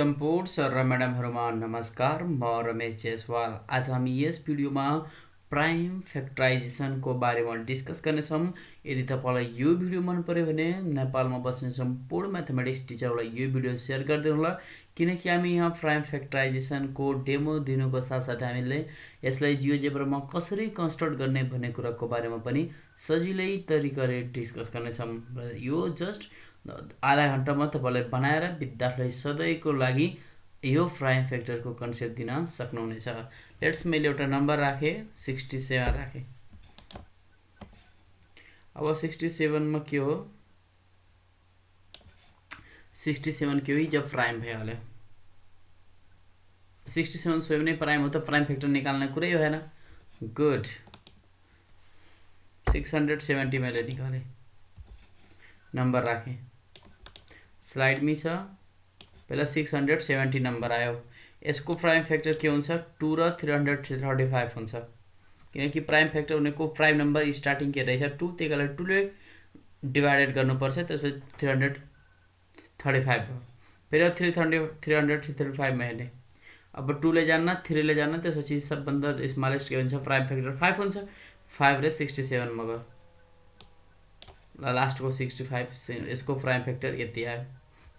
सम्पूर्ण सर र म्याडमहरूमा नमस्कार। म रमेश जयसवाल। आज हामी यस भिडियोमा प्राइम फ्याक्टराइजेसनको बारेमा डिस्कस गर्नेछौँ। यदि तपाईँलाई यो भिडियो मन पर्यो भने नेपालमा बस्ने सम्पूर्ण म्याथमेटिक्स टिचरलाई यो भिडियो सेयर गरिदिनु होला, किनकि हामी यहाँ प्राइम फ्याक्टराइजेसनको डेमो दिनुको साथसाथै हामीले यसलाई जियोजेब्रामा कसरी कन्स्ट्रक्ट गर्ने भन्ने कुराको बारेमा पनि सजिलै तरिकाले डिस्कस गर्नेछौँ। यो जस्ट आधा घन्टामा तपाईँलाई बनाएर विद्यार्थीलाई सधैँको लागि यो प्राइम फ्याक्टरको कन्सेप्ट दिन सक्नुहुनेछ। लेट्स मैले एउटा नम्बर राखेँ 67 राखेँ। अब 67 मा के हो, 67 के हो जब प्राइम भइहाल्यो। 67 स्वयं नै प्राइम हो त प्राइम फ्याक्टर निकाल्ने कुरै भएन। गुड, 670 मैले निकालेँ, नम्बर राखेँ। स्लाइडमै छ, पहिला 670 नम्बर आयो। यसको प्राइम फ्याक्टर के हुन्छ, 2 र 335 हुन्छ, किनकि प्राइम फ्याक्टर भनेको प्राइम नम्बर स्टार्टिङ के रहेछ 2, त्यही कारण 2 ले डिभाइडेड गर्नुपर्छ, त्यसपछि 335 भयो। फेरि 335 मा हेर्ने, अब 2 ले जान्न 3 ले जान्न, त्यसपछि सबभन्दा स्मलेस्ट के हुन्छ प्राइम फ्याक्टर 5 हुन्छ। 5 र 67 मा गयो, ल लास्टको 65, यसको प्राइम फ्याक्टर यति आयो,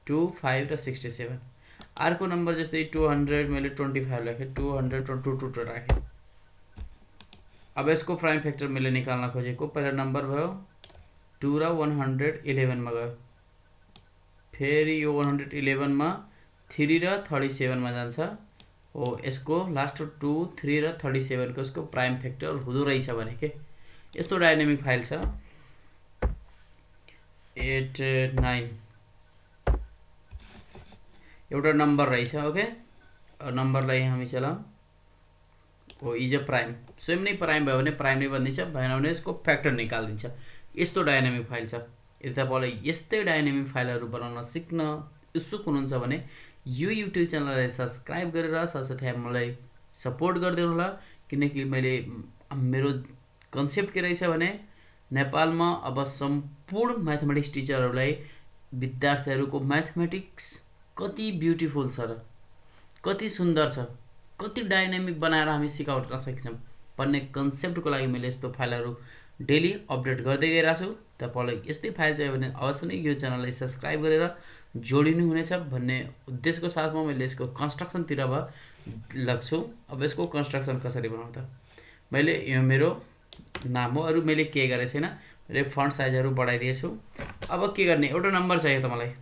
2, 5 र 67। अर्को नम्बर जस्तै 200 मैले 25 राखेँ, 200 राखेँ। अब यसको प्राइम फ्याक्टर मैले निकाल्न खोजेको, पहिला नम्बर भयो 2 र 111 मा गयो, फेरि यो 111 मा 3 र 37 मा जान्छ। हो, यसको लास्ट 2, 3 र 37 को यसको प्राइम फ्याक्टर हुँदो रहेछ भने के यस्तो डाइनामिक फाइल छ 89, एउटा नम्बर रहेछ। ओके, नम्बरलाई हामी चलाऊ, हो इज अ प्राइम, स्वयं नै प्राइम भयो भने प्राइम नै बनिन्छ, भएन भने यसको फ्याक्टर निकालिदिन्छ। यस्तो डाइनामिक फाइल छ। यदि तपाईँलाई यस्तै डाइनामिक फाइलहरू बनाउन सिक्न इच्छुक हुनुहुन्छ भने यो युट्युब च्यानललाई सब्सक्राइब गरेर साथसाथै मलाई सपोर्ट गरिदिनु होला, किनकि मेरो कन्सेप्ट के रहेछ भने नेपालमा अब सम्पूर्ण म्याथमेटिक्स टिचरहरूलाई विद्यार्थीहरूको म्याथमेटिक्स कति ब्युटिफुल छ र कति सुन्दर छ, कति डाइनामिक बनाएर हामी सिकाउन सकिन्छौँ भन्ने कन्सेप्टको लागि मैले यस्तो फाइलहरू डेली अपडेट गर्दै गइरहेको छु। तपाईँलाई यस्तै फाइल चाहियो भने अवश्य नै यो च्यानललाई सब्सक्राइब गरेर जोडिनु हुनेछ भन्ने उद्देश्यको साथमा मैले यसको कन्स्ट्रक्सनतिर लाग्छु। अब यसको कन्स्ट्रक्सन कसरी बनाउँदा, मैले यो मेरो नाम हो, अरू मैले के गरेको छैन, मैले फन्ट साइजहरू बढाइदिएछु। अब के गर्ने, एउटा नम्बर चाहियो तपाईँलाई,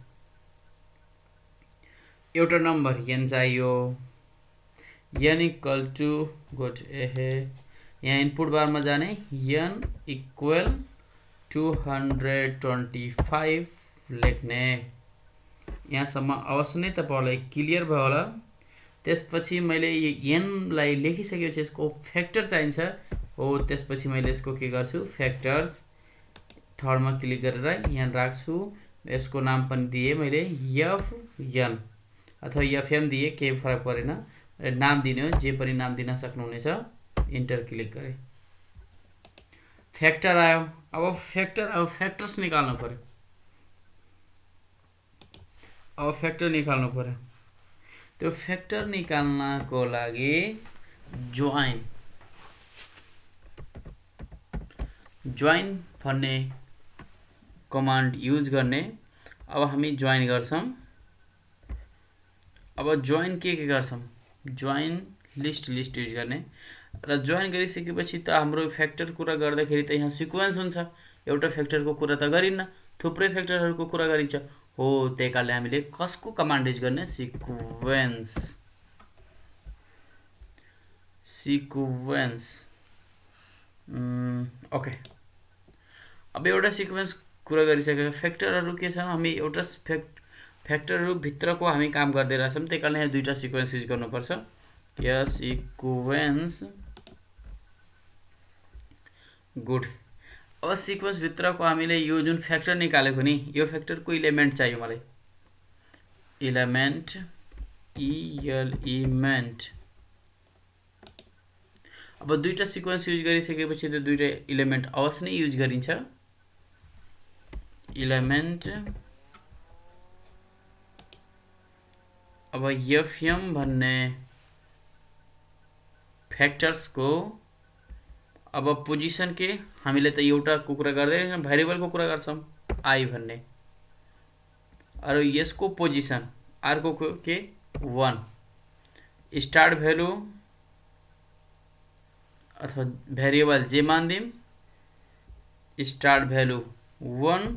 एउटा नम्बर n चाहियो, n इक्वल टु गुड यहाँ इनपुट बारमा जाने n इक्वल 225 लेख्ने। यहाँसम्म अवश्य नै तपाईँहरूलाई क्लियर भयो होला। त्यसपछि मैले n लाई लेखिसकेपछि यसको फ्याक्टर चाहिन्छ। हो, त्यसपछि मैले यसको के गर्छु, फ्याक्टर्स थर्डमा क्लिक गरेर यहाँ राख्छु। यसको नाम पनि दिएँ मैले fn अथवा fm दिएँ, केही फरक परेन, नाम दिने हो, जे पनि नाम दिन सक्नुहुनेछ। इन्टर क्लिक गरेँ, फ्याक्टर आयो। अब फ्याक्टर्स निकाल्नु पर्यो, अब फ्याक्टर निकाल्नु पर्यो। त्यो फ्याक्टर निकाल्नको लागि जोइन भन्ने कमान्ड युज गर्ने। अब हामी जोइन गर्छौँ। अब जोइन के गर्छौँ, जोइन लिस्ट युज गर्ने र जोइन गरिसकेपछि त हाम्रो फ्याक्टर कुरा गर्दाखेरि त यहाँ सिक्वेन्स हुन्छ, एउटा फ्याक्टरको कुरा त गरिन्न, थुप्रै फ्याक्टरहरूको कुरा गरिन्छ। हो, त्यही कारणले हामीले कसको कमान्ड युज गर्ने, सिक्वेन्स। ओके, अब एउटा सिक्वेन्स कुरा गरिसकेको फ्याक्टरहरू के छन्, हामी एउटा फ्याक्टरहरू भित्रको हामी काम गर्दै रहेछौँ, त्यही कारणले यहाँ दुईटा सिक्वेन्स युज गर्नुपर्छ। Sequence, good. अब सिक्वेन्स भित्रको हामीले यो जुन फ्याक्टर निकालेको नि, यो फ्याक्टरको इलिमेन्ट चाहियो मलाई, इलिमेन्ट अब दुईटा सिक्वेन्स युज गरिसकेपछि त दुईटा इलिमेन्ट अवश्य नै युज गरिन्छ। इलिमेन्ट अब एफएम भन्ने फ्याक्टर्सको अब पोजिसन के हामीले त एउटाको कुरा गर्दैन, भेरिएबलको कुरा गर्छौँ आई भन्ने। अरू यसको पोजिसन अर्को के 1 स्टार्ट भ्यालु अथवा भेरिएबल जे मानिदिउँ, स्टार्ट भ्यालु 1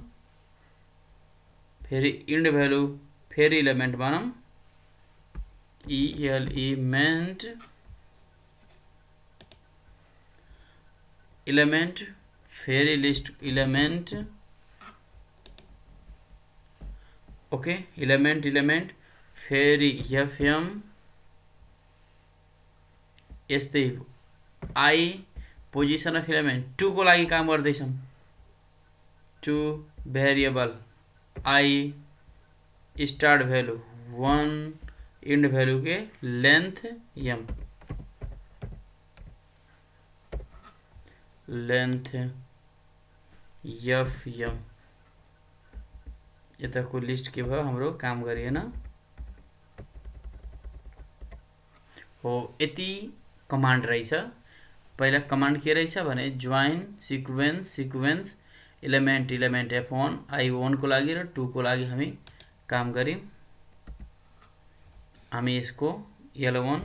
फेरि इन्ड भ्यालु फेरि इलिमेन्ट बनाऊँ इलिमेन्ट इलिमेन्ट फेरि लिस्ट इलिमेन्ट ओके इलिमेन्ट फेरि एफएम यस्तै आई पोजिसन अफ इलिमेन्ट 2 को लागि काम गर्दैछौँ 2 variable I start value 1 end value के length M length F M यताको लिस्ट के भयो हाम्रो काम गरिएन हो। यति कमान्ड रहेछ। पहिला कमान्ड के रहेछ भने join sequence element f1 i1 को लागि र 2 को लागि हामी काम गर्यौं। हामी यसको l1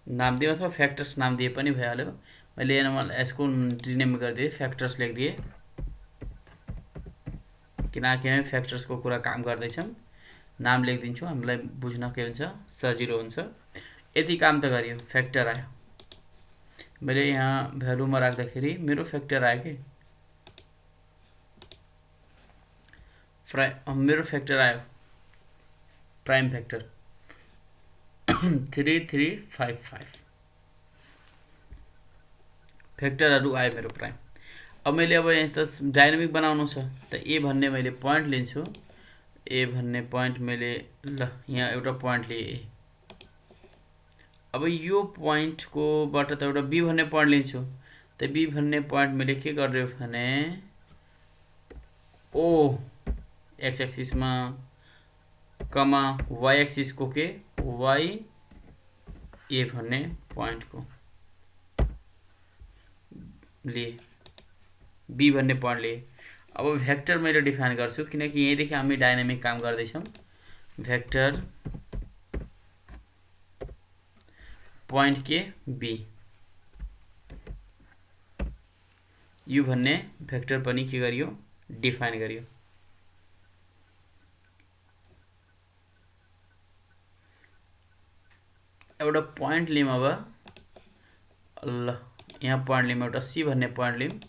नाम दियौं अथवा फ्याक्टर्स नाम दिए पनि भइहाल्यो। मैले यसको रिनेम गरिदिए फ्याक्टर्स लेखिदिए किनकि हामी फ्याक्टर्स को कुरा काम गर्दैछौं। नाम लेखिदिन्छु, हामीलाई बुझ्न के हुन्छ सजिलो हुन्छ। यति काम त गरियो, फ्याक्टर आयो। मैले यहाँ भ्यालुमा राख्दाखेरि मेरो फ्याक्टर आयो के मेरो फ्याक्टर आयो प्राइम फ्याक्टर 3355 फ्याक्टरहरु आयो मेरो प्राइम। अब मैले अब यहाँ त डायनामिक बनाउनु छ त ए भन्ने मैले पोइन्ट लिन्छु। ए भन्ने पोइन्ट मैले ल यहाँ एउटा पोइन्ट लिए। अब यो पोइन्ट को बाट त एउटा बी भन्ने पोइन्ट लिन्छु त बी भन्ने पोइन्ट मैले के गर्दियो भने ओ एक्स एक्सिस मा कमा वाई एक्सिस को के वाई ए भन्ने पोइन्ट को लिए बी भन्ने पोइन्ट लिए। अब भेक्टर मैले डिफाइन गर्छु किनकि यही देखि हामी डायनामिक काम गर्दैछौं। भेक्टर पोइन्ट के बी यु भन्ने भेक्टर पनि के गरियो डिफाइन गरियो। एउटा पोइन्ट लिम अब ल यहाँ पोइन्ट लिम एउटा सी भन्ने पोइन्ट लिम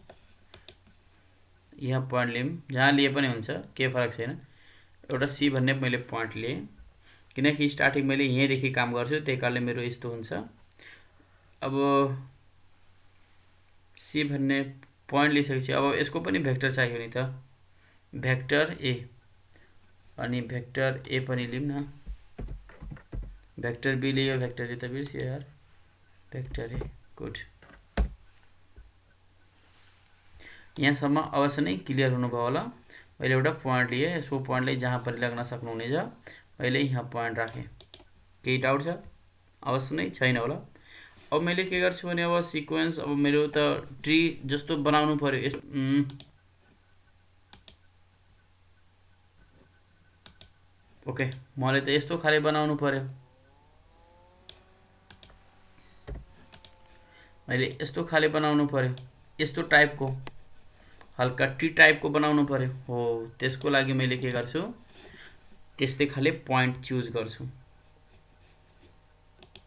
यहाँ पोइन्ट लिम जहाँ लिए पनि हुन्छ के फरक छैन। एउटा सी भन्ने मैले पोइन्ट लिए किनकि स्टार्टिङ मैले यही देखि काम गर्छु त्यही कारणले मेरो यस्तो हुन्छ। अब सी भन्ने पोइन्ट लिइसकेपछि अब यसको पनि भेक्टर चाहियो नि त भेक्टर ए अनि भेक्टर ए पनि लिम न। भेक्टर बी लियो भेक्टर ए त बिर्सियो यार भेक्टर ए गुड। यहाँसम्म अवश्य नै क्लियर हुनुभयो होला। मैले एउटा पोइन्ट लिए यसको पोइन्टलाई जहाँ पनि लाग्न सक्नुहुनेछ। मैले यहाँ पोइन्ट राखे। केही डाउट छ अवश्य नै छैन होला। अब मैले के गर्छु भने अब सिक्वेन्स अब मेरो त ट्री जस्तो बनाउनु पर्यो। ओके मैले त यस्तो खाले बनाउनु पर्यो। मैले यस्तो खाले बनाउनु पर्यो यस्तो टाइपको हल्का टी टाइपको बनाउनु पर्यो हो। त्यसको लागि मैले के गर्छु त्यस्तै खाले पोइन्ट चुज गर्छु।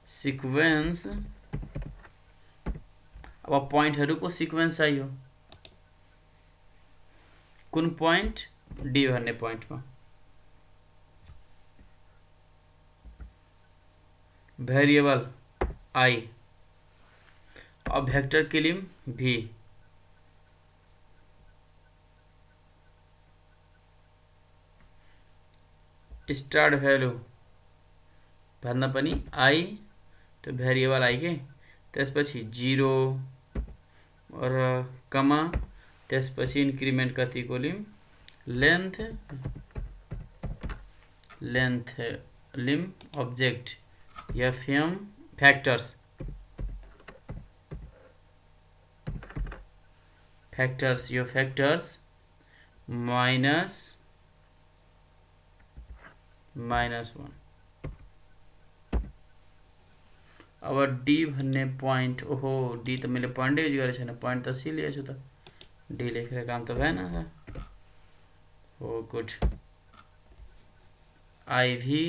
सिक्वेन्स अब पोइन्टहरुको सिक्वेन्स चाहियो। कुन पोइन्ट डी भन्ने पोइन्टमा भेरिएबल आई अब भेक्टर के लिम भी स्टार्ट भ्यालु भन्दा पनि आई तो भेरिएबल आई के त्यसपछि 0 र कमा त्यसपछि इन्क्रिमेन्ट कति को lim length lim object FM factors यो फैक्टर्स -1 अब डी भन्ने पोइन्ट ओहो डी त मैले पोइन्टै युज गरेको छैन पोइन्ट त सी लिएछु त डी लेखेर काम त भएन हो गुड आईभी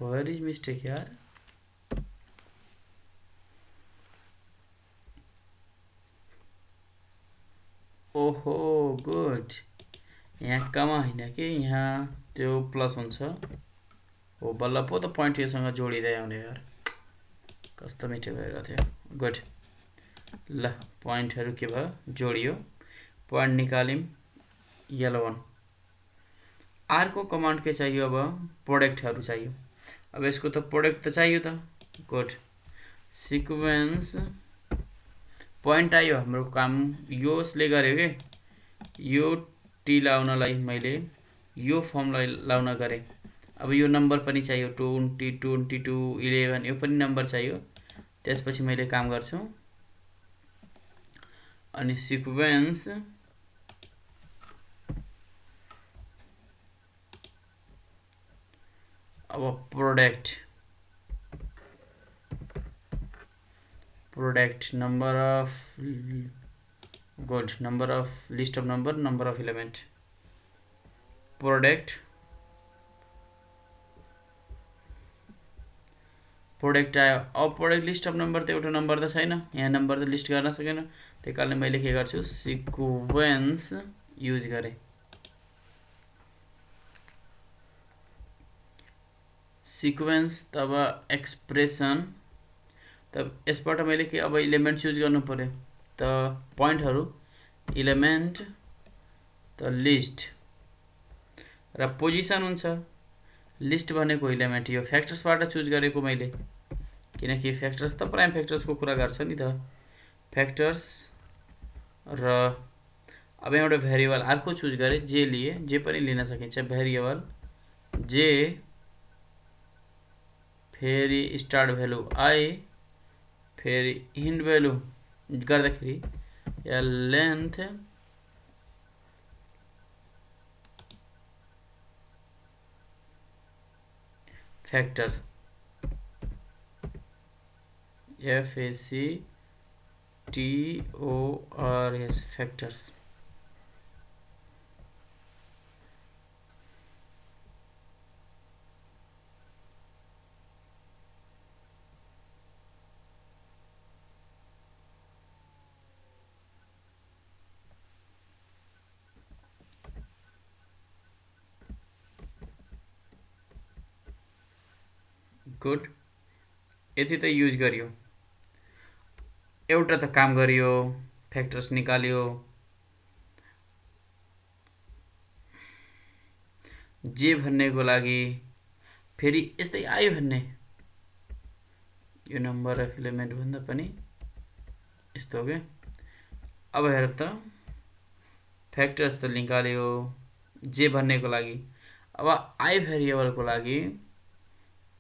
वेयर इज मिस्टेक यार ओहो गुड यहाँ कमा होइन कि यहाँ त्यो प्लस हुन्छ हो बल्ल पो त पोइन्ट योसँग जोडिँदै आउने यार कस्तो मिठो भइरहेको थियो गुड ल पोइन्टहरू के भयो जोडियो पोइन्ट निकाल्यौँ येलो वन अर्को कमान्ड के चाहियो अब प्रोडक्टहरू चाहियो अब यसको त प्रोडक्ट त चाहियो त गुड सिक्वेन्स पोइन्ट आयो हाम्रो काम यसले गर्यो के यो टी लाउनलाई मैले यो फर्मलाई लाउन गरेँ अब यो नम्बर पनि चाहियो 20 22 11 यो पनि नम्बर चाहियो त्यसपछि मैले काम गर्छु अनि सिक्वेन्स अब product number of good number of list of number of element product आयो अब प्रोडक्ट लिस्ट अफ नम्बर त एउटा नम्बर त छैन यहाँ नम्बर त लिस्ट गर्न सकेन त्यही कारणले मैले के गर्छु सिक्वेन्स युज गरेँ सिक्वेन्स तब एक्सप्रेसन तब यसबाट मैले के अब इलिमेन्ट चुज गर्नु पर्यो त पोइन्टहरू इलिमेन्ट त लिस्ट र पोजिसन हुन्छ लिस्ट भनेको इलिमेन्ट यो फ्याक्टर्सबाट चुज गरेको मैले किनकि फ्याक्टर्स त प्राइम फ्याक्टर्सको कुरा गर्छ नि त फ्याक्टर्स र अब एउटा भेरिएबल अर्को चुज गरेँ जे लिए जे पनि लिन सकिन्छ भेरिएबल जे फेरि स्टार्ट भ्यालु आई फेरि हिन्ट भ्यालु गर्दाखेरि या length factors FACTORS factors good यति त युज गरियो एउटा त काम गरियो फ्याक्टर्स निकाल्यो जे भन्नेको लागि फेरि यस्तै आयो भन्ने यो नम्बर अफ इलिमेन्ट भन्दा पनि यस्तो हो के अब हेर त फ्याक्टर्स त निकाल्यो जे भन्नेको लागि अब आई भेरिएबलको लागि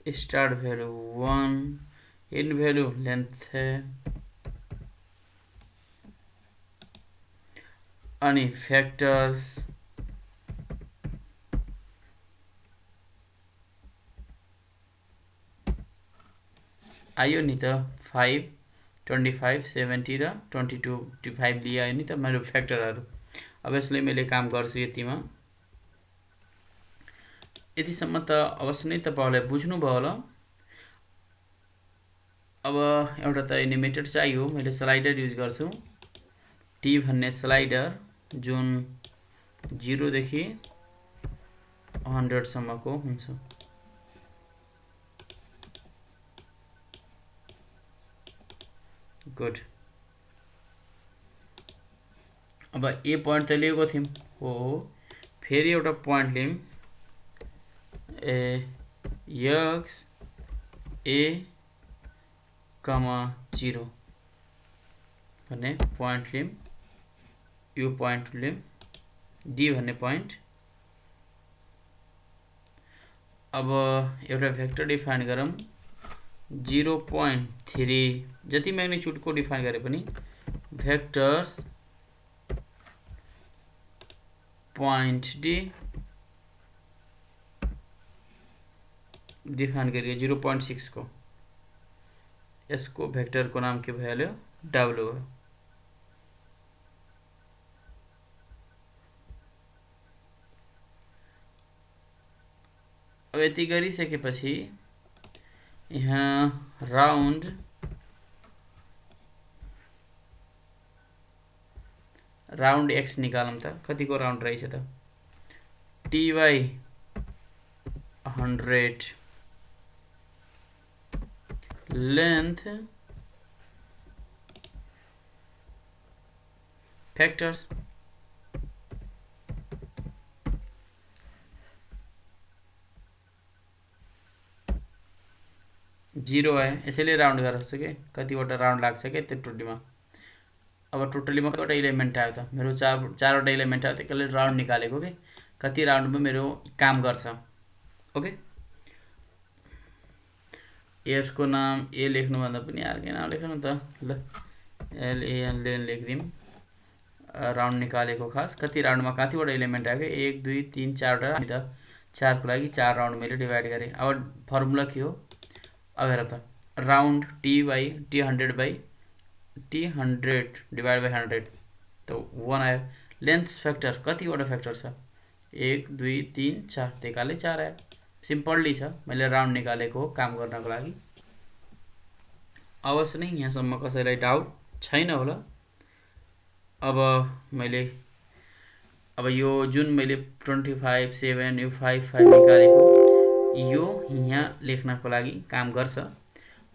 start value 1 hint value length अनि फ्याक्टर्स आयो नि त 5 25 70 र 22 25 लिए आयो नि त मेरो फ्याक्टरहरू अब यसले मैले काम गर्छु यतिमा यतिसम्म त अवश्य नै तपाईहरुले बुझ्नुभयो होला अब एउटा त एनिमेटेड चाहियो मैले स्लाइडर युज गर्छु टी भन्ने स्लाइडर जुन 0 देखि 100 सम्मको हुन्छ गुड अब ए पोइन्ट त लिएको थियौँ हो, फेरि एउटा पोइन्ट लियौँ एक्स ए कमा 0 भन्ने पोइन्ट लियौँ, यो पोइन्ट लियौँ डी भन्ने पोइन्ट। अब एउटा भेक्टर डिफाइन गरौँ 0.3 जति म्याग्निट्युडको डिफाइन गरे पनि भेक्टर्स पोइन्ट डी डिफाइन गरियो 0.6 को, यसको भेक्टरको नाम के भइहाल्यो डब्लु हो। अब यति गरिसकेपछि यहाँ राउन्ड एक्स निकालौँ त, कतिको राउन्ड रहेछ त, टी/100 लेन्थ फ्याक्टर्स जीरो आयो, यसैले राउन्ड गर्छ के कतिवटा राउन्ड लाग्छ क्या त्यो टोटलीमा। अब टोटलीमा कतिवटा इलिमेन्ट आयो त, मेरो चारवटा इलिमेन्ट आयो, त्यसले राउन्ड निकालेको के कति राउन्डमा मेरो काम गर्छ। ओके, यसको नाम ए लेख्नुभन्दा पनि अर्कै नाम लेख्नु त, ल एलएन लेखिदिउँ। राउन्ड निकालेको खास कति राउन्डमा कतिवटा इलिमेन्ट आयो, 1 2 3 4वटा, अनि त 4 को लागि 4 राउन्ड मैले डिभाइड गरेँ। अब फर्मुला के हो, अब हेर त, राउन्ड T/100 डिभाइड बाई 100 त 1 आयो। लेन्थ फ्याक्टर कतिवटा फ्याक्टर छ, 1 2 3 4, त्यही कारणले 4 आयो। सिम्पल्ली छ, मैले राउन्ड निकालेको हो काम गर्नको लागि। अवश्य नै यहाँसम्म कसैलाई डाउट छैन होला। अब यो जुन मैले 25 7 यो 5 5 निकालेको, यो यहाँ लेख्नको लागि काम गर्छ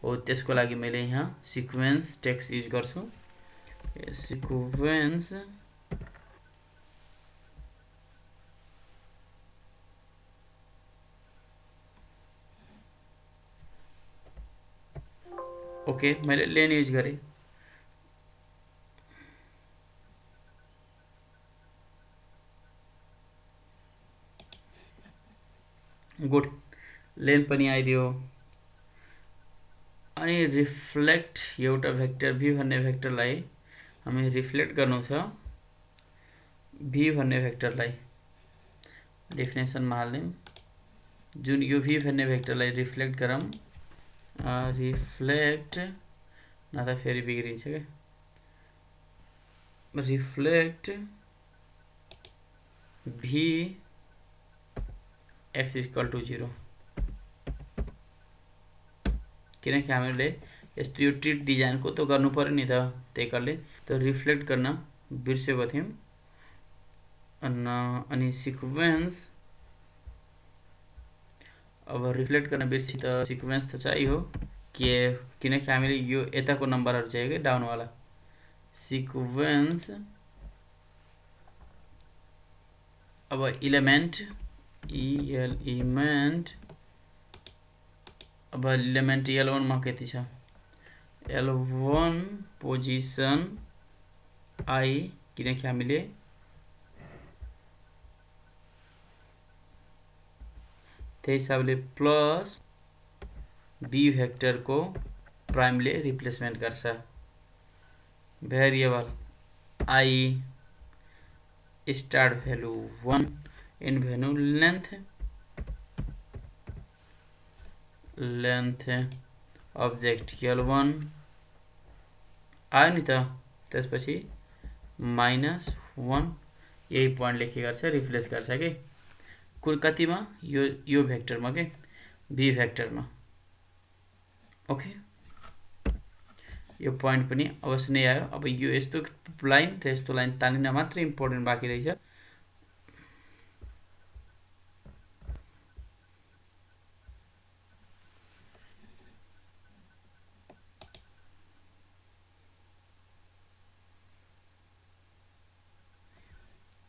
हो, त्यसको लागि मैले यहाँ सिक्वेन्स टेक्स्ट युज गर्छु। सिक्वेन्स ओके, मैले लेन युज गरेँ। गुड, लेन पनि आइदियो। अनि रिफ्लेक्ट एउटा भेक्टर भी भन्ने भेक्टरलाई हामी रिफ्लेक्ट गर्नु छ, भी भन्ने भेक्टरलाई डेफिनेसनमा हाल्दिउँ। जुन यो भी भन्ने भेक्टरलाई रिफ्लेक्ट गरौँ, रिफ्लेक्ट न त फेरि बिग्रिन्छ क्या, रिफ्लेक्ट भी x = 0, किनकि हामीले यस्तो यो ट्रिट डिजाइनको त गर्नु पर्यो नि त, त्यही कारणले त रिफ्लेक्ट गर्न बिर्सेको थियौँ। अनि सिक्वेन्स, अब रिफ्लेक्ट गर्न बिर्सी त सिक्वेन्स त चाहियो के, किनकि हामीले यो यताको नम्बरहरू चाहियो कि डाउनवाला। सिक्वेन्स अब इलिमेन्ट इलिमेन्ट, अब इलिमेन्ट L1 मा कति छ, L1 पोजिसन I, किनकि हामीले त्यही हिसाबले प्लस बी भेक्टरको प्राइमले रिप्लेसमेन्ट गर्छ। Variable I start value 1, and value length object L1 आयो नि त, त्यसपछि -1 यही पोइन्टले के गर्छ, रिप्लेस गर्छ कि कुल कतिमा, यो भेक्टरमा के बी भेक्टरमा। ओके, यो पोइन्ट पनि अवश्य नै आयो। अब यो यस्तो लाइन र यस्तो लाइन तानिन मात्रै इम्पोर्टेन्ट बाँकी रहेछ।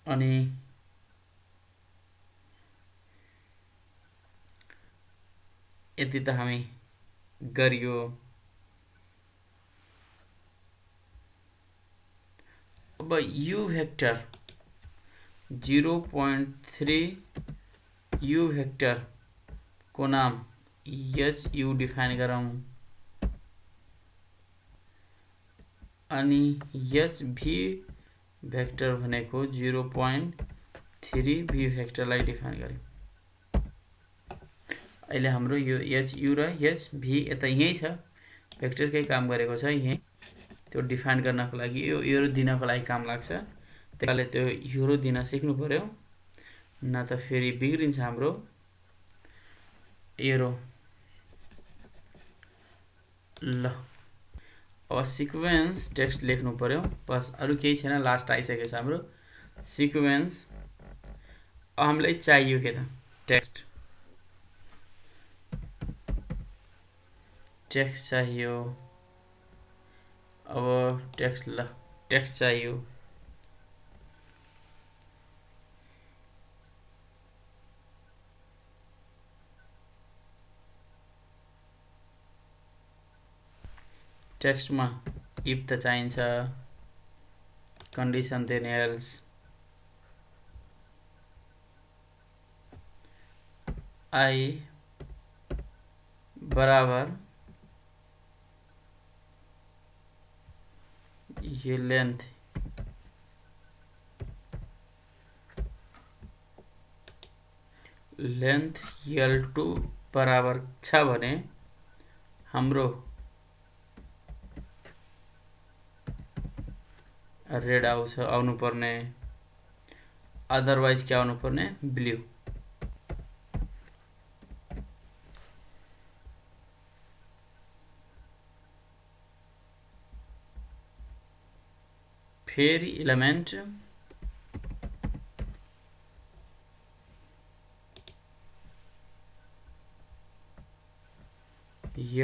अनि यति त हामी गरियो। अब यु भेक्टर 0.3 यु भेक्टर को नाम एच यु डिफाइन गरौँ अनि एच भी भेक्टर भनेको 0.3 भी भेक्टरलाई डिफाइन गर्यो। अहिले हाम्रो यो एच यु र एच भी यता यही छ, भेक्टरकै काम गरेको छ यही। त्यो डिफाइन गर्नको लागि यो दिनको लागि काम लाग्छ। त्यसले त्यो यो दिन सिक्नु पर्यो, न त फेरि बिग्रिन्छ हाम्रो एरो। ल अब सिक्वेन्स टेक्स्ट लेख्नु पर्यो, बस अरु केही छैन। लास्ट आइसकेको छ हाम्रो सिक्वेन्स। हामीलाई चाहियो के त टेक्स्ट चाहियो। अब टेक्स्ट चाहियो। टेक्स्टमा इफ त चाहिन्छ, कन्डिसन देन एल्स, आई बराबर ये लेंथ L2 बराबर छ भने हाम्रो रेड आउनु पर्ने, अदरवाइज क्या आउनु पर्ने ब्लू। फेरि एलिमेन्ट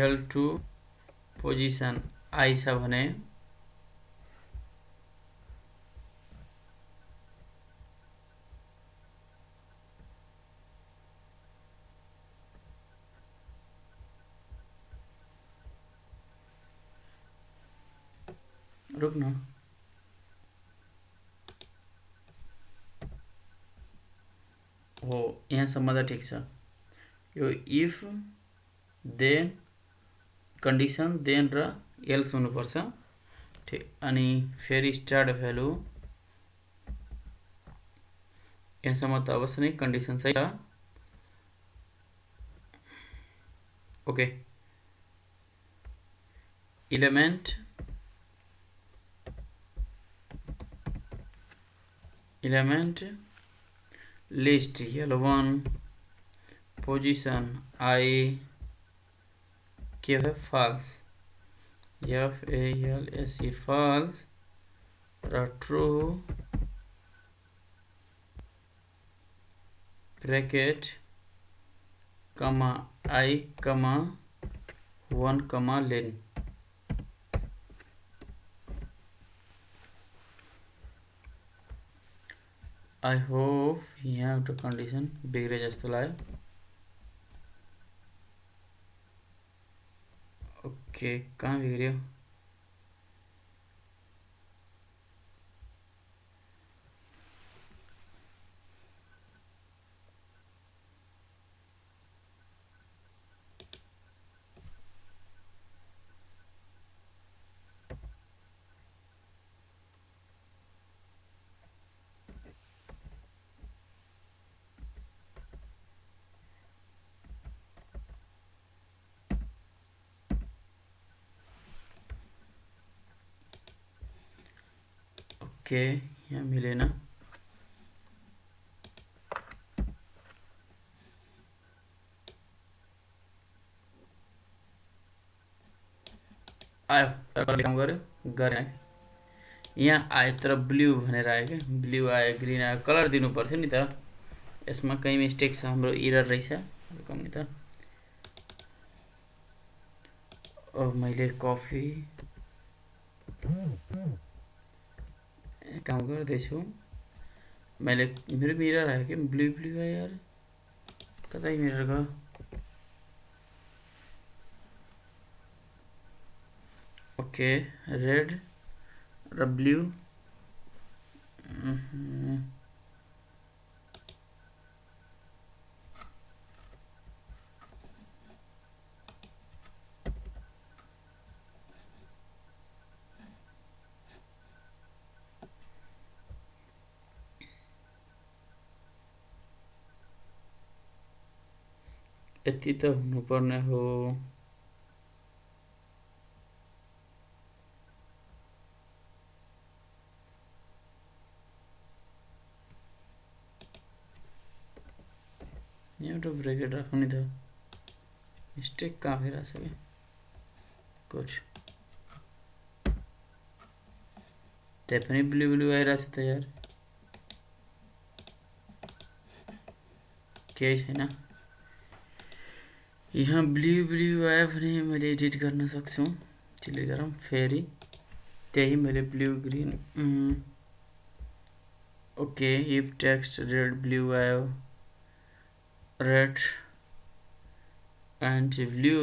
L2 पोजिसन आई छ भने रुक्नु हो, यहाँसम्म त ठिक छ। यो इफ देन कन्डिसन देन र एल्स हुनुपर्छ, ठिक। अनि फेरि स्टार्ट भ्यालु यहाँसम्म त अवश्य नै कन्डिसन सही छ। Okay, element list L1 position I के है फल्स, FALSE फल्स र true bracket comma I comma 1 comma lane. I hope यहाँ एउटा कन्डिसन बिग्रे जस्तो लाग्यो। ओके, कहाँ बिग्रियो? ओके, यहाँ मिलेन। आयो, काम गर्यो गरेँ। यहाँ आयो तर ब्लू भनेर आयो क्या, ब्लू आयो, ग्रीन आयो, कलर दिनु पर्थ्यो नि त। यसमा कहीँ मिस्टेक छ, हाम्रो एरर रहेछ नि त। अब मैले कफी काम गर्दैछु, मैले मेरो मिरर आयो कि ब्लू ब्लू आयो यार, कतै मिरर गयो? ओके, रेड र ब्लू। यति त हुनुपर्ने हो। एउटा ब्रेकेट राखौँ नि त, मिस्टेक कहाँ भइरहेछ कि? गुड, त्यही पनि ब्लू ब्लू आइरहेछ त यार, केही छैन। यहाँ ब्लू ब्लू आयो भने मैले एडिट गर्न सक्छु। डिलिट गरौँ, फेरि त्यही मैले blue green. Okay, if text red blue आयो, रेड एन्ड ब्लू,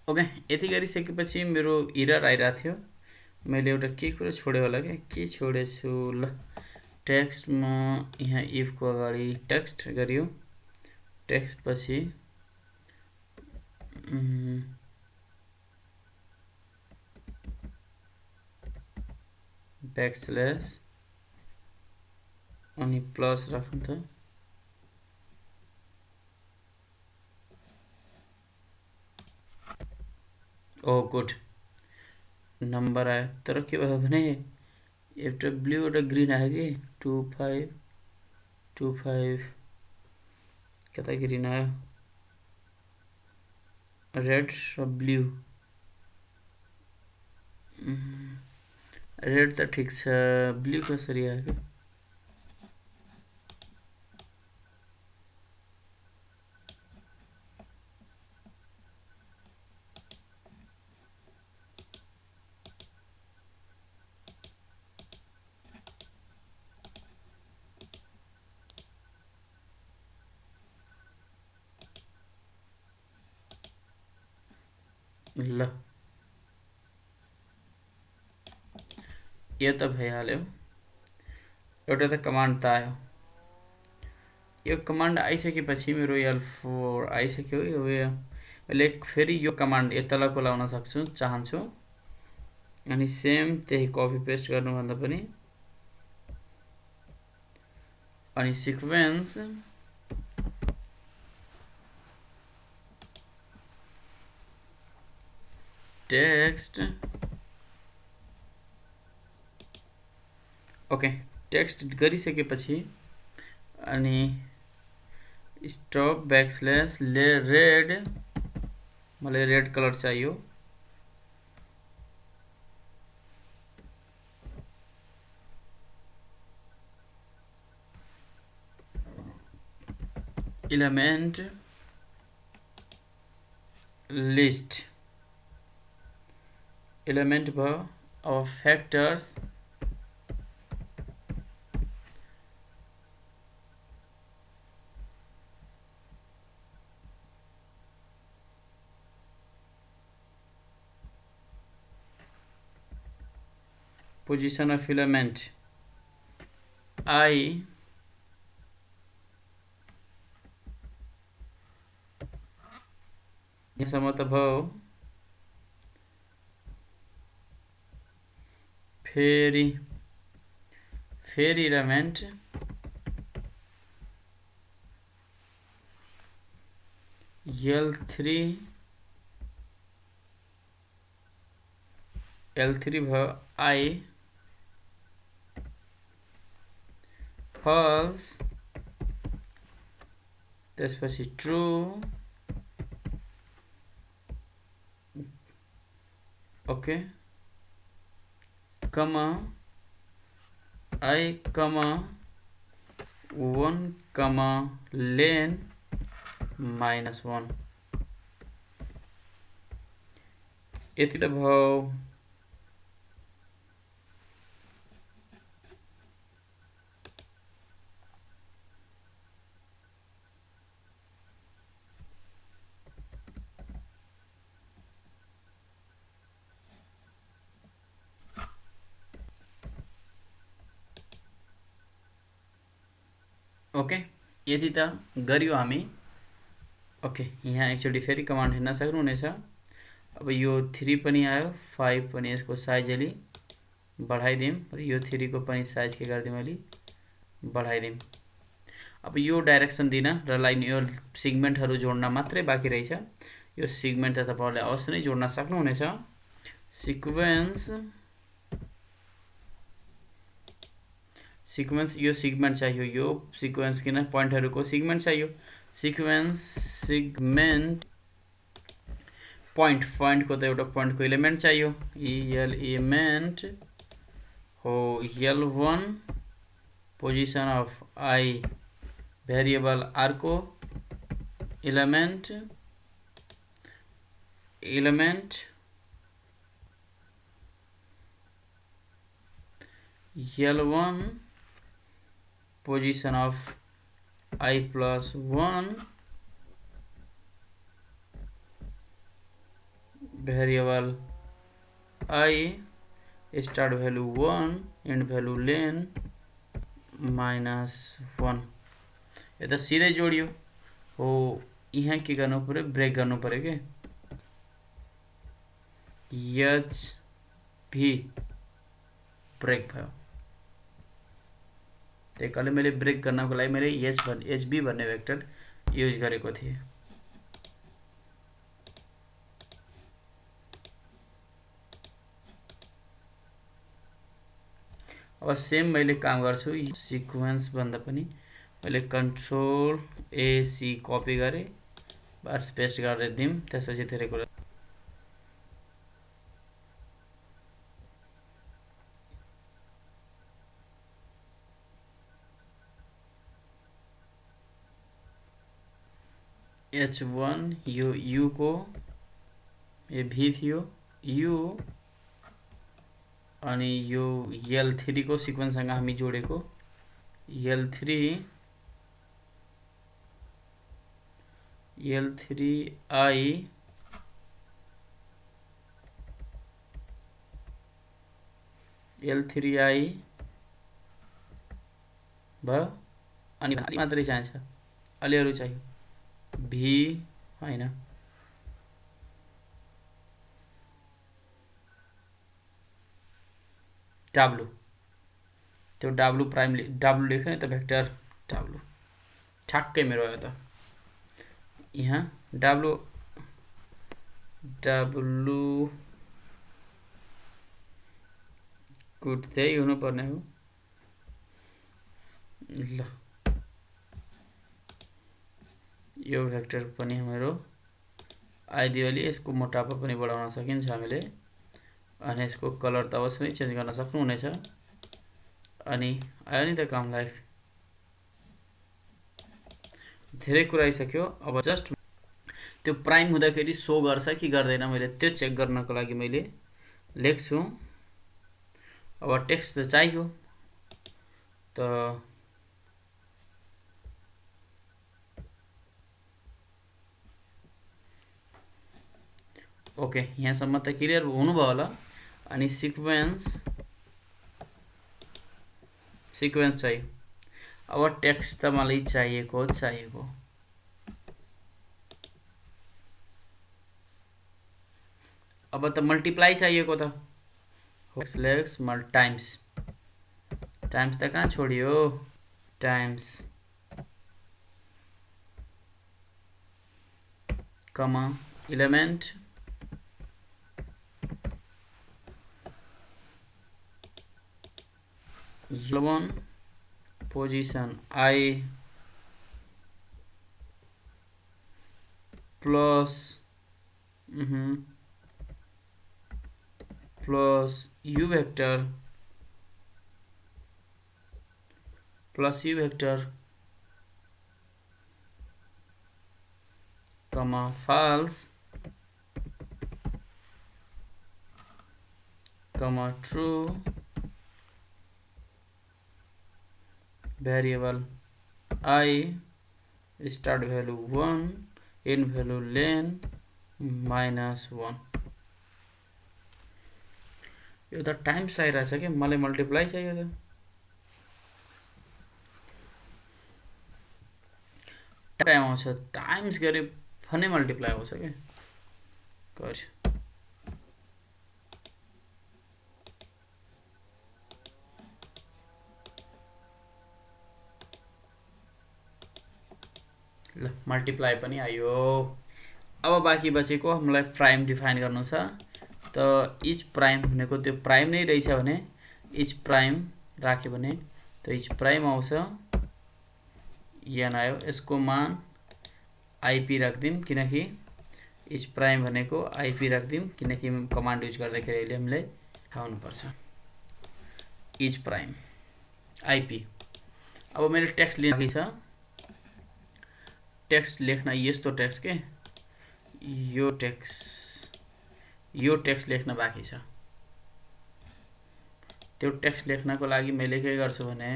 ओके। यति गरिसकेपछि मेरो एरर आइरहेको थियो। मैले एउटा के कुरा छोडेँ होला क्या, के छोडेछु ल, टेक्स्टमा यहाँ इफको अगाडि टेक्स्ट गरियो, टेक्स्ट पछि ब्याकस्ल्यास अनि प्लस राखौँ त। ओ गुड, नम्बर आयो। तर के भयो भने एउटा ब्लू एउटा ग्रीन आयो कि 2525, कता ग्रीन आयो? रेड र ब्लू। रेड त ठिक छ, ब्लू कसरी आयो कि? ल, यो त भइहाल्यो। एउटा त कमान्ड त आयो। यो कमान्ड आइसकेपछि मेरो L4 आइसक्यो। मैले फेरि यो कमान्ड यतालाको लाउन सक्छु चाहन्छु, अनि सेम त्यही कपी पेस्ट गर्नुभन्दा पनि, अनि सिक्वेन्स टेक्स्ट। ओके, टेक्स्ट गरिसकेपछि अनि स्टप ब्याकस्ल्यास रेड, मलाई रेड कलर चाहियो। इलेमेन्ट लिस्ट, एलिमेंट भयो। अब factors, position of element I, यहाँसम्म त भयो। फेरि इलिमेंट L3 भयो, आई फल्स, त्यसपछि true, okay, comma I comma 1 comma len -1 यति त भयो। ओके यति त गरियो हामी। ओके यहाँ एकचोटि फेरि कमान्ड हेर्न सक्नुहुनेछ। अब यो 3 पनि आयो, 5 पनि यसको साइज अलि बढाइदिउँ र यो 3 को पनि साइज के गरिदिउँ अलि बढाइदिउँ। अब यो डाइरेक्सन दिन र लाइन यो सिगमेन्टहरू जोड्न मात्रै बाँकी रहेछ। यो सिगमेन्ट त तपाईहरुले अवश्य नै जोड्न सक्नुहुनेछ। सिक्वेन्स यो सिगमेन्ट चाहियो, यो सिक्वेन्स किन पोइन्टहरुको सिगमेन्ट चाहियो। सिगमेन्ट पोइन्ट को त एउटा पोइन्ट को एलिमेन्ट चाहियो। एलिमेन्ट हो L1 position of I variable R को element L1 position of I plus 1 variable I start value 1 end value len -1 ये तो सीधे जोडियो हो। यहाँ के गर्नु पर्यो, ब्रेक गर्नु पर्यो के HV ब्रेक भयो। त्यही कारणले मैले ब्रेक गर्नको लागि मैले HB भन्ने भेक्टर युज गरेको थिएँ। अब सेम मैले काम गर्छु सिक्वेन्स भन्दा पनि मैले कन्ट्रोल AC कपी गरे बस पेस्ट गरेर दिम। त्यसपछि धेरै कुरा H1 यो U को ये V थियो U अनि यो L3 को सिक्वेन्स सँग हामी जोडेको L3 I भयो। अनि मात्रै चाहिन्छ, अलि अरु चाहियो V हैन W त्यो W प्राइम W लेख्यो नि त भेक्टर W ठ्याक्कै मेरो हो त। यहाँ W गुड त्यही हुनु पर्ने हो। ल यो भेक्टर पनि मेरो आइडियली यसको मोटापा पनि बढाउन सकिन्छ हामीले। अनि यसको कलर त अवश्य नै चेन्ज गर्न सक्नुहुनेछ। अनि आयो नि त कामलाई। धेरै कुरा आइसक्यो। अब जस्ट त्यो प्राइम हुँदाखेरि शो गर्छ कि गर्दैन मैले त्यो चेक गर्नको लागि मैले लेख्छु। अब टेक्स्ट त चाहियो त ओके यहाँसम्म त क्लियर हुनुभयो होला। अनि सिक्वेन्स चाहियो। अब टेक्स्ट त मलाई चाहिएको अब त मल्टिप्लाई चाहिएको त लेट्स टाइम्स त कहाँ छोडियो times comma element L1 position I plus plus U vector plus U vector comma false comma true variable I start value 1 end value len -1 यो त टाइम्स आइरहेछ कि मलाई मल्टिप्लाई चाहियो त टाइम आउँछ टाइम्स गरे भने मल्टिप्लाई आउँछ के गर्यो ल मल्टिप्लाई पनि आयो अब बाँकी बचेको हामीलाई प्राइम डिफाइन गर्नु छ त इच प्राइम भनेको त्यो प्राइम नै रहेछ भने इच प्राइम राख्यो भने त इच प्राइम आउँछ एन आयो यसको मान आइपी राख्दिम किनकि इच प्राइम भनेको आइपी राख्दिम किनकि कमान्ड युज गर्दाखेरि अहिले हामीलाई थाहा हुनुपर्छ इच प्राइम आइपी अब मैले टेक्स्ट लेखेको छ टेक्स्ट लेख्न यस्तो टेक्स्ट के यो टेक्स्ट लेख्न बाँकी छ त्यो टेक्स्ट लेख्नको लागि मैले के गर्छु भने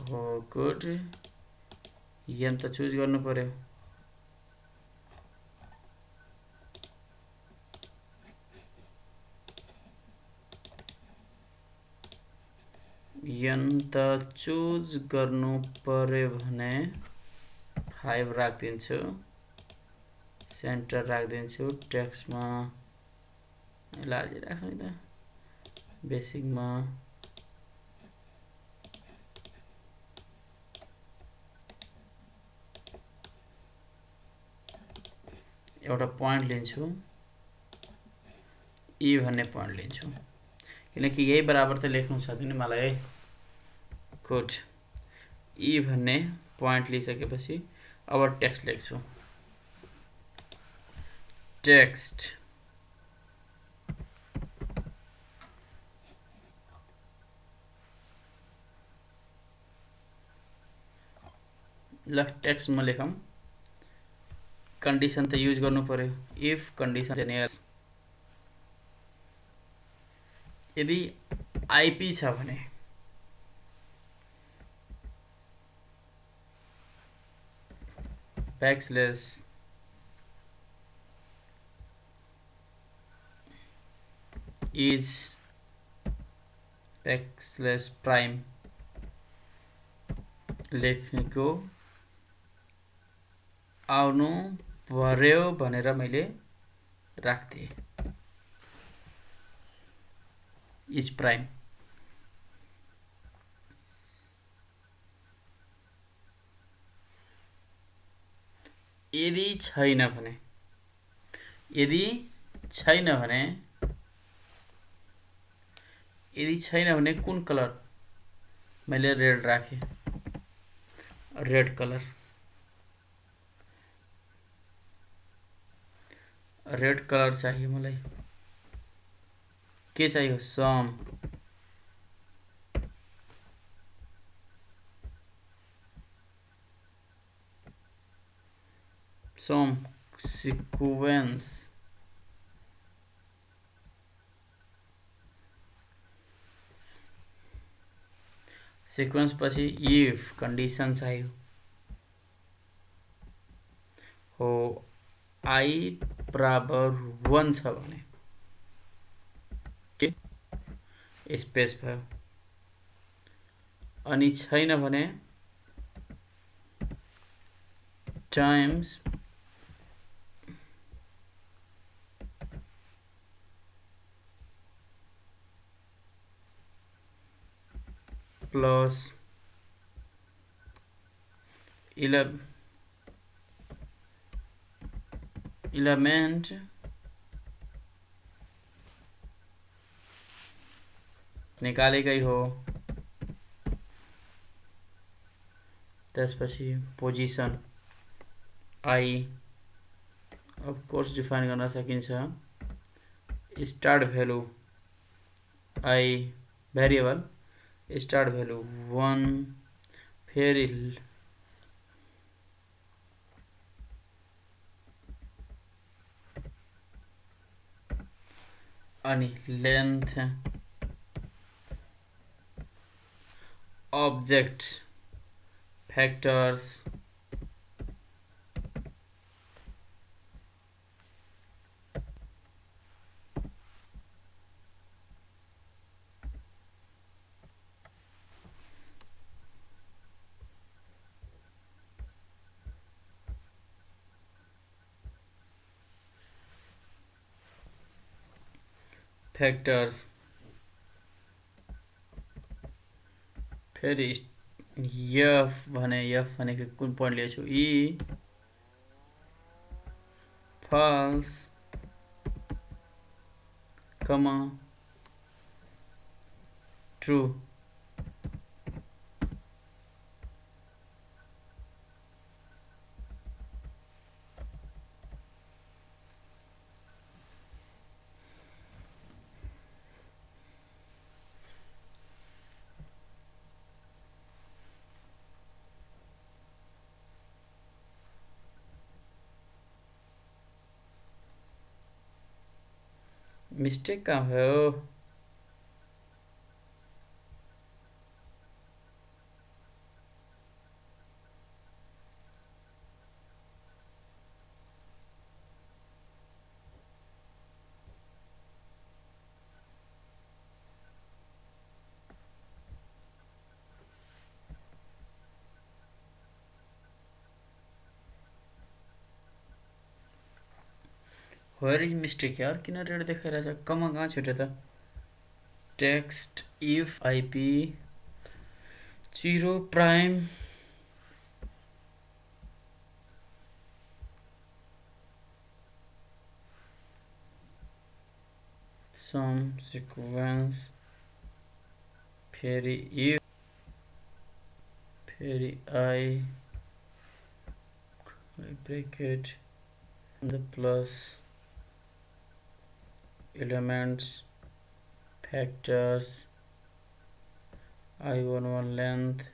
हो गुड यहाँ त चुज गर्नु पर्यो यहाँ त चुज गर्नु पर्यो भने 5 राखिदिन्छु सेन्टर राखिदिन्छु टेक्स्टमा लाजी राख्नु त बेसिकमा एउटा पोइन्ट लिन्छु ई भन्ने पोइन्ट लिन्छु किनकि यही बराबर त लेख्नु छ नि मलाई गुड ई भन्ने पोइन्ट लिइसकेपछि अब टेक्स्ट लेख्छु टेक्स्ट ल टेक्स्टमा लेखौँ कन्डिसन त युज गर्नु पर्यो इफ कन्डिसन यदि आइपी छ भने बैकस्लैश इज बैकस्लैश प्राइम लेख्नेको आउनु पर्यो भनेर मैले राख्थे इज प्राइम यदि छैन भने कुन कलर मैले रेड राखे रेड कलर चाहियो मलाई के चाहियो सम सिक्वेन्स पछि इफ कन्डिसन चाहियो हो आई बराबर 1 छ भने स्पेस भयो अनि छैन भने टाइम्स प्लस 11 निकालेकै हो त्यसपछि position I of course define गर्न सकिन्छ start value I variable start value 1 फेरि अनि लेन्थ ऑब्जेक्ट फैक्टर्स फैक्टर्स फेरि एफ भनेको कुन पोइन्ट लिएछु ई फल्स कमा ट्रू मिस्टेक कहाँ भयो वेयर इज मिस्टेक यार किन रेड देखाइरहेछ कमा कहाँ छुट्यो त text if IP 0 prime sum sequence फेरि इफ फेरि I bracket the plus elements factors I11 length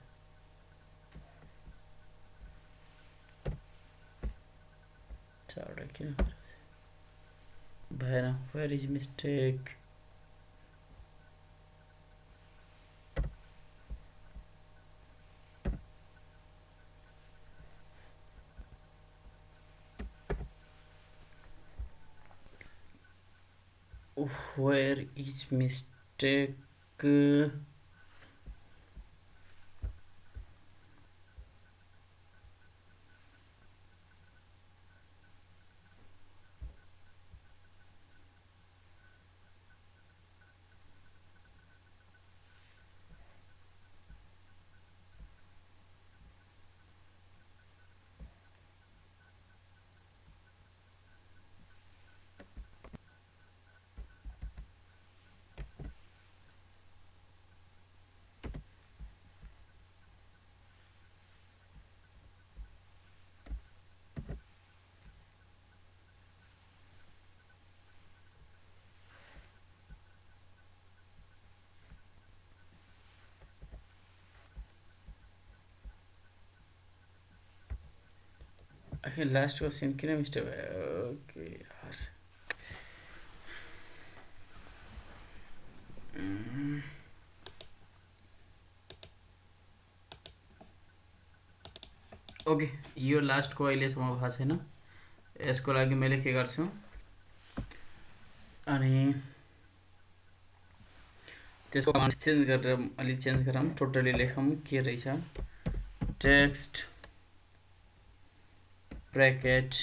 भएन where is mistake where is mistake आखिर लास्ट क्वेश्चन किन मिस्टेक भयो ओके यार ओके यो लास्टको अहिलेसम्म भएको छैन यसको लागि मैले के गर्छु अनि त्यसको चेन्ज गरेर अलि चेन्ज गरौँ टोटली लेखौँ के रहेछ text bracket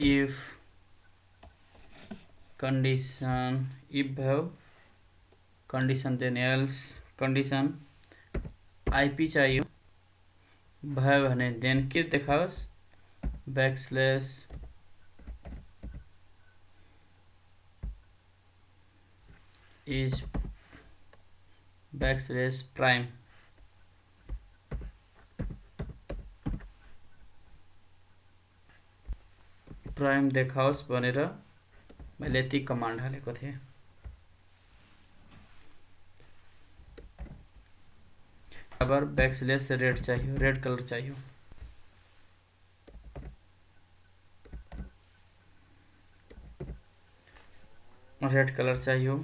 if condition if भयो condition then else condition IP चाहियो भयो भने then के देखाओस् backslash is backslash prime prime देखाओस् भनेर मैले यति कमान्ड हालेको थिएँ बराबर बैकस्लैश रेड चाहिए, रेड कलर चाहिए। रेड कलर चाहिए।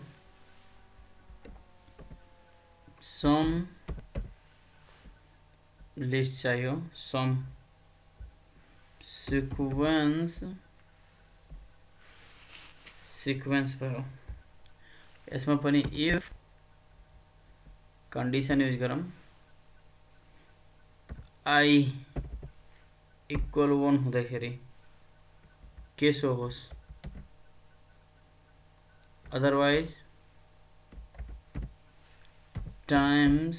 सम लिस्ट चाहिए, सम सिक्वेन्स भयो। यसमा पनि इफ कन्डिसन युज गरौँ, आई इक्वल 1 हुँदाखेरि के सो होस्, otherwise times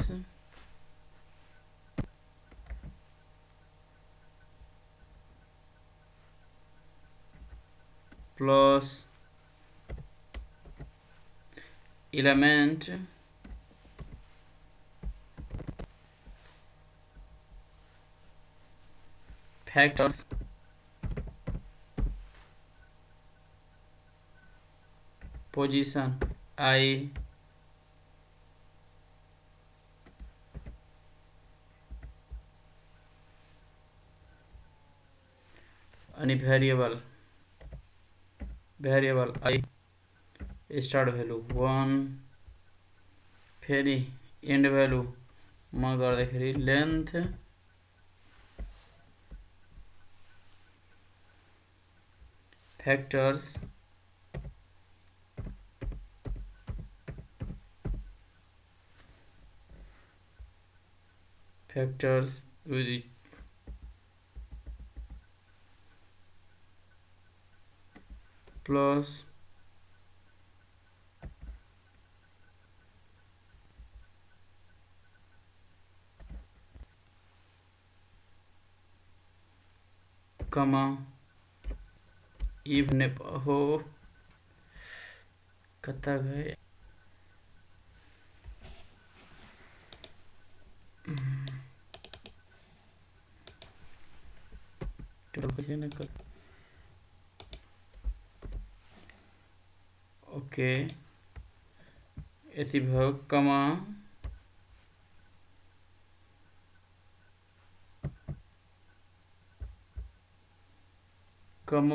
plus element factors position I अनि variable I start value 1 फेरि end value म गर्दाखेरि length factors with it plus comma if ने हो कता गए ओके यति भयो, कमा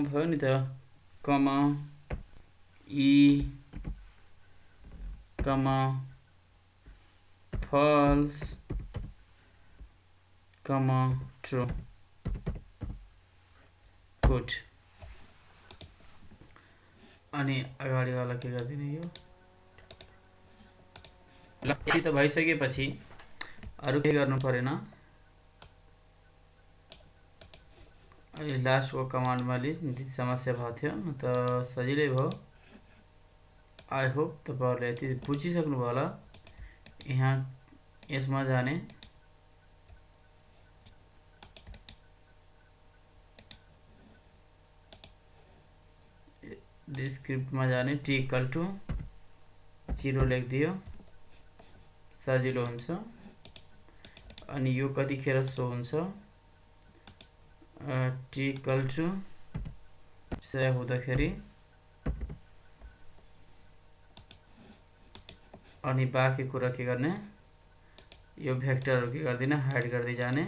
भयो नि त, कमा ई कमा फल्स कमा ट्रू। गुड। अनि अगाडिवाला के गरिदिने, यो ल यति त भइसकेपछि अरु केही गर्नु परेन। अनि लास्टको कमान्डमा अलिकति समस्या भएको थियो, न त सजिलै भयो। आई होप तपाईहरुले यति बुझिसक्नु भयो होला। यहाँ यसमा जाने, स्क्रिप्टमा जाने, t इक्वल टु 0 लेखिदियो, सजिलो हुन्छ। अनि यो कतिखेर सो हुन्छ, t इक्वल टु 100 हुँदाखेरि, अनि बाँकी कुरा के गर्ने, यो भेक्टरहरु के गर्दिन, हाइड गर्दै जाने।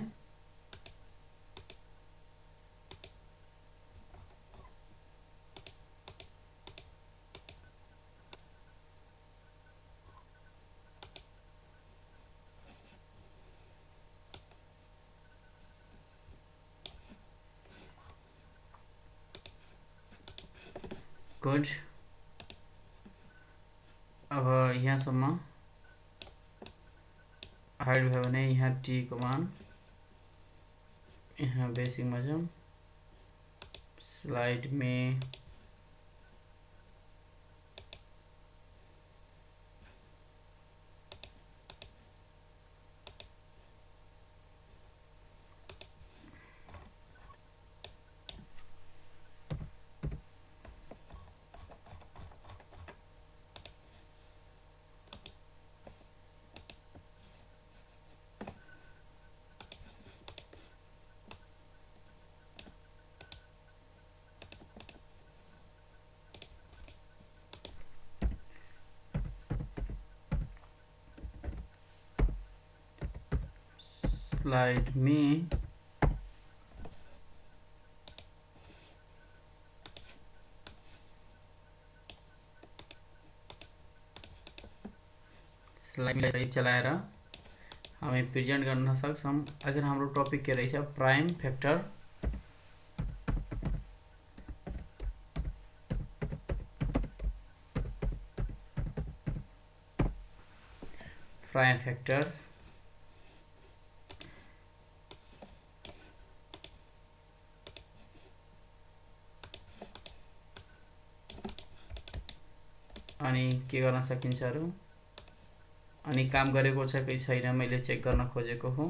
गुड। अब यहाँसम्म हाइड भयो भने यहाँ t को मान, यहाँ बेसिकमा जाउँ, स्लाइड में स्लाइड में स्लाइड चलाएर हामी प्रेजेन्ट गर्न सक्छौं। अगर हाम्रो टपिक के रहेछ प्राइम फ्याक्टर प्राइम फ्याक्टर्स अनि के गर्न सकिन्छ अरु अनि काम गरेको छ कि छैन मैले चेक गर्न खोजेको हुँ।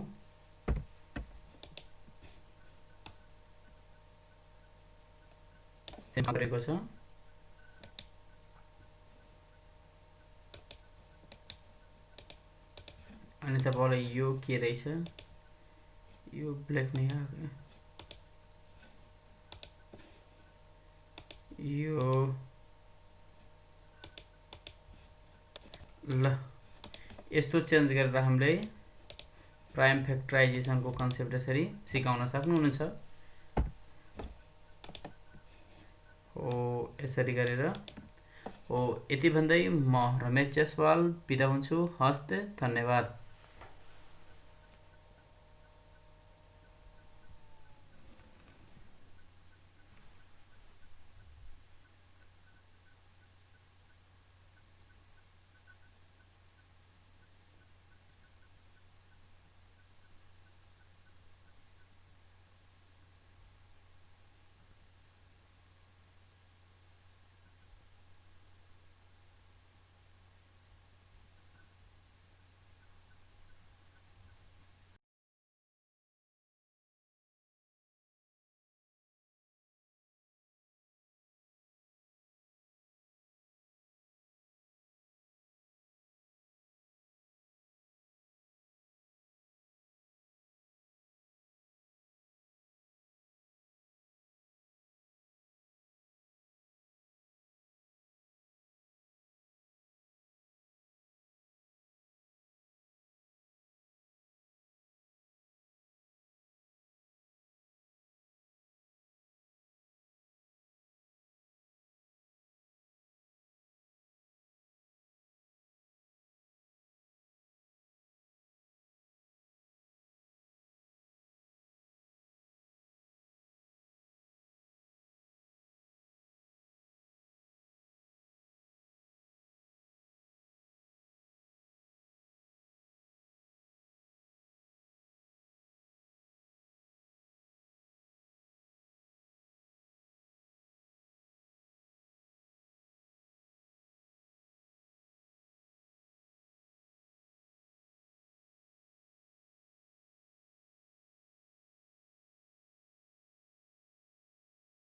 गरेको छ अनि तपाईलाई यो के रहेछ यो ब्ल्याक नै आयो यो ल यस्तो चेन्ज गरेर हामीले प्राइम फ्याक्टराइजेसन को कन्सेप्ट यसरी सिकाउन सक्नुहुनेछ। हो यसरी गरेर हो यति भन्दै म रमेश जसवाल बिदा हुन्छु। हस्त धन्यवाद।